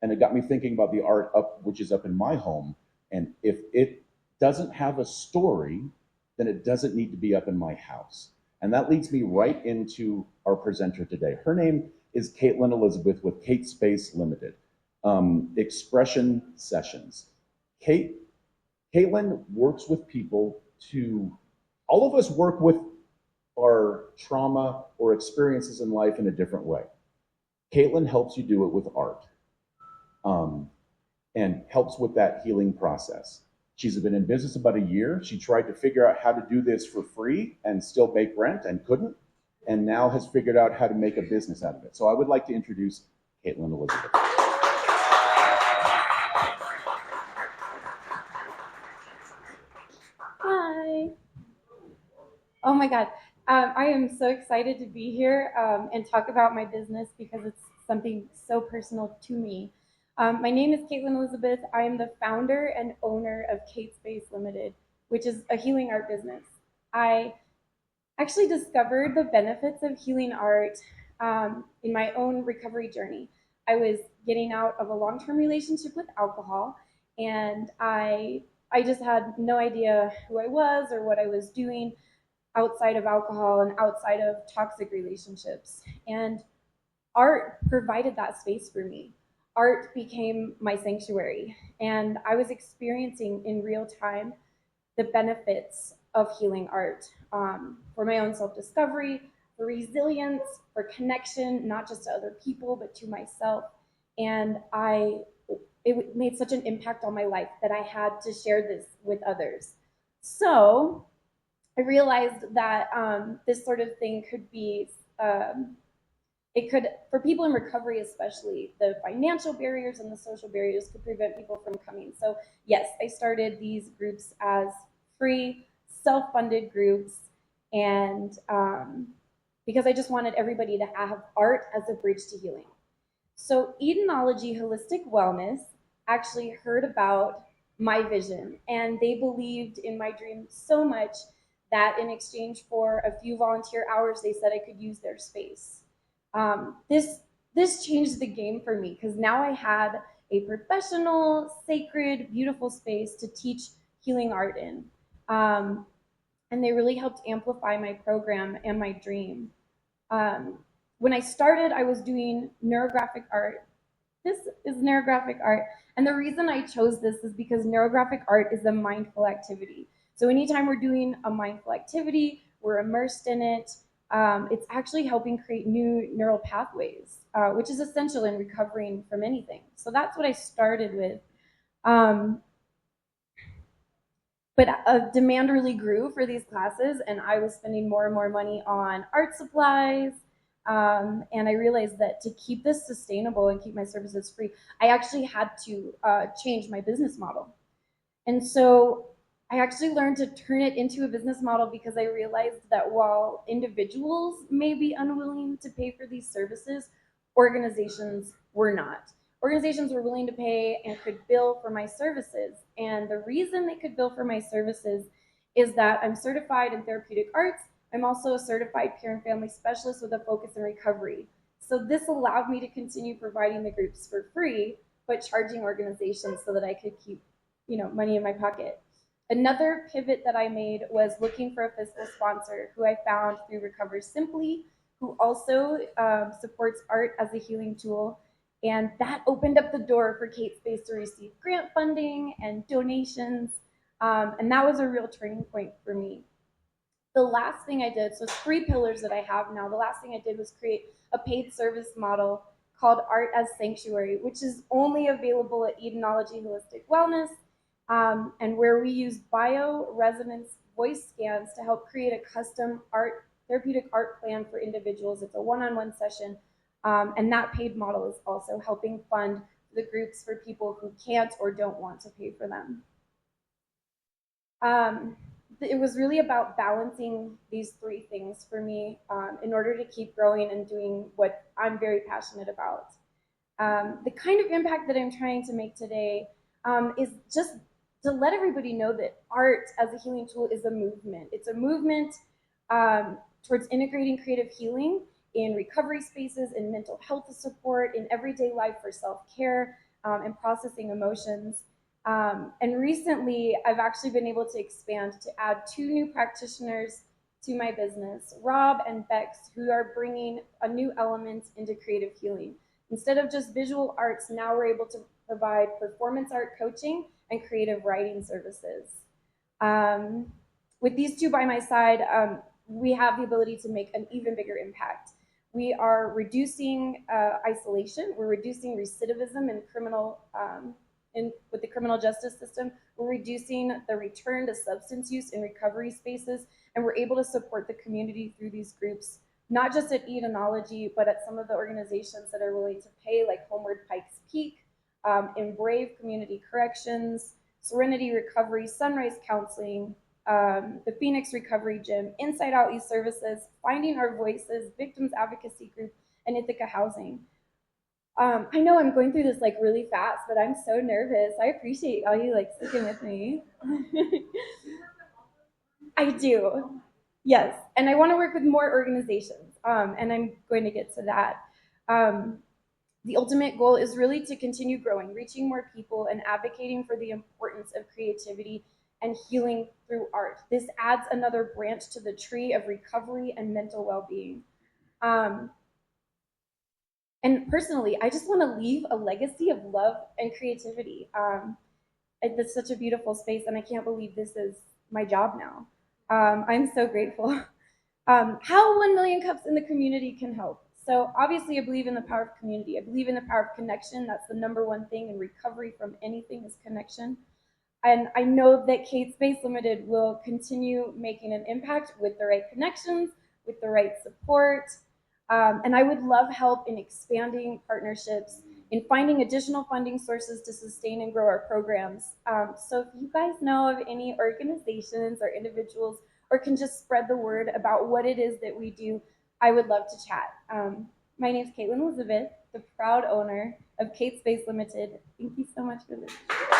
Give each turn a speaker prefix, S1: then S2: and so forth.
S1: And it got me thinking about the art which is up in my home. And if it doesn't have a story, then it doesn't need to be up in my house. And that leads me right into our presenter today. Her name is Caitlin Elizabeth with Kate Space Limited, Expression Sessions. Caitlin works with people to, all of us work with our trauma or experiences in life in a different way. Caitlin helps you do it with art, and helps with that healing process. She's been in business about a year. She tried to figure out how to do this for free and still make rent and couldn't, and now has figured out how to make a business out of it. So I would like to introduce Caitlin Elizabeth.
S2: Hi. Oh my God. I am so excited to be here and talk about my business because it's something so personal to me. My name is Caitlin Elizabeth. I am the founder and owner of Kate Space Limited, which is a healing art business. I actually discovered the benefits of healing art in my own recovery journey. I was getting out of a long-term relationship with alcohol, and I just had no idea who I was or what I was doing outside of alcohol and outside of toxic relationships. And art provided that space for me. Art became my sanctuary, and I was experiencing in real time the benefits of healing art for my own self-discovery, for resilience, for connection, not just to other people, but to myself. And it made such an impact on my life that I had to share this with others. So I realized that this sort of thing could be, it could, for people in recovery especially, the financial barriers and the social barriers could prevent people from coming. So yes, I started these groups as free, self-funded groups, and because I just wanted everybody to have art as a bridge to healing. So Edenology Holistic Wellness actually heard about my vision, and they believed in my dream so much that in exchange for a few volunteer hours, they said I could use their space. This changed the game for me because now I had a professional, sacred, beautiful space to teach healing art in. And they really helped amplify my program and my dream. When I started, I was doing neurographic art. This is neurographic art. And the reason I chose this is because neurographic art is a mindful activity. So anytime we're doing a mindful activity, we're immersed in it, it's actually helping create new neural pathways, which is essential in recovering from anything. So that's what I started with. But demand really grew for these classes, and I was spending more and more money on art supplies. And I realized that to keep this sustainable and keep my services free, I actually had to change my business model. And so I actually learned to turn it into a business model because I realized that while individuals may be unwilling to pay for these services, organizations were not. Organizations were willing to pay and could bill for my services. And the reason they could bill for my services is that I'm certified in therapeutic arts. I'm also a certified peer and family specialist with a focus in recovery. So this allowed me to continue providing the groups for free, but charging organizations so that I could keep, money in my pocket. Another pivot that I made was looking for a fiscal sponsor who I found through Recover Simply, who also supports art as a healing tool. And that opened up the door for Kate Space to receive grant funding and donations. And that was a real turning point for me. The last thing I did, so 3 pillars that I have now, the last thing I did was create a paid service model called Art as Sanctuary, which is only available at Edenology Holistic Wellness, and where we use bioresonance voice scans to help create a custom therapeutic art plan for individuals. It's a one-on-one session, and that paid model is also helping fund the groups for people who can't or don't want to pay for them. It was really about balancing these 3 things for me in order to keep growing and doing what I'm very passionate about. The kind of impact that I'm trying to make today is just to let everybody know that art as a healing tool is a movement. It's a movement towards integrating creative healing in recovery spaces, in mental health support, in everyday life for self-care. and processing emotions. And recently, I've actually been able to expand to add 2 new practitioners to my business, Rob and Bex, who are bringing a new element into creative healing. Instead of just visual arts, now we're able to provide performance art coaching and creative writing services. Um, with these 2 by my side, we have the ability to make an even bigger impact. We are reducing isolation. We're reducing recidivism in with the criminal justice system. We're reducing the return to substance use in recovery spaces, and we're able to support the community through these groups, not just at Edenology, but at some of the organizations that are willing to pay, like Homeward Pikes Peak, in Brave Community Corrections, Serenity Recovery, Sunrise Counseling, the Phoenix Recovery Gym, Inside Out Youth Services, Finding Our Voices, Victims Advocacy Group, and Ithaca Housing. I know I'm going through this like really fast, but I'm so nervous. I appreciate all you like sticking with me. I do, yes, and I want to work with more organizations, and I'm going to get to that. Um, the ultimate goal is really to continue growing, reaching more people, and advocating for the importance of creativity and healing through art. This adds another branch to the tree of recovery and mental well-being. Um, and personally, I just want to leave a legacy of love and creativity. It's such a beautiful space, and I can't believe this is my job now. I'm so grateful. How 1 million cups in the community can help. So obviously I believe in the power of community. I believe in the power of connection. That's the #1 thing in recovery from anything is connection. And I know that Kate Space Limited will continue making an impact with the right connections, with the right support. And I would love help in expanding partnerships, in finding additional funding sources to sustain and grow our programs. So if you guys know of any organizations or individuals, or can just spread the word about what it is that we do, I would love to chat. My name is Caitlin Elizabeth, the proud owner of Kate Space Limited. Thank you so much for listening.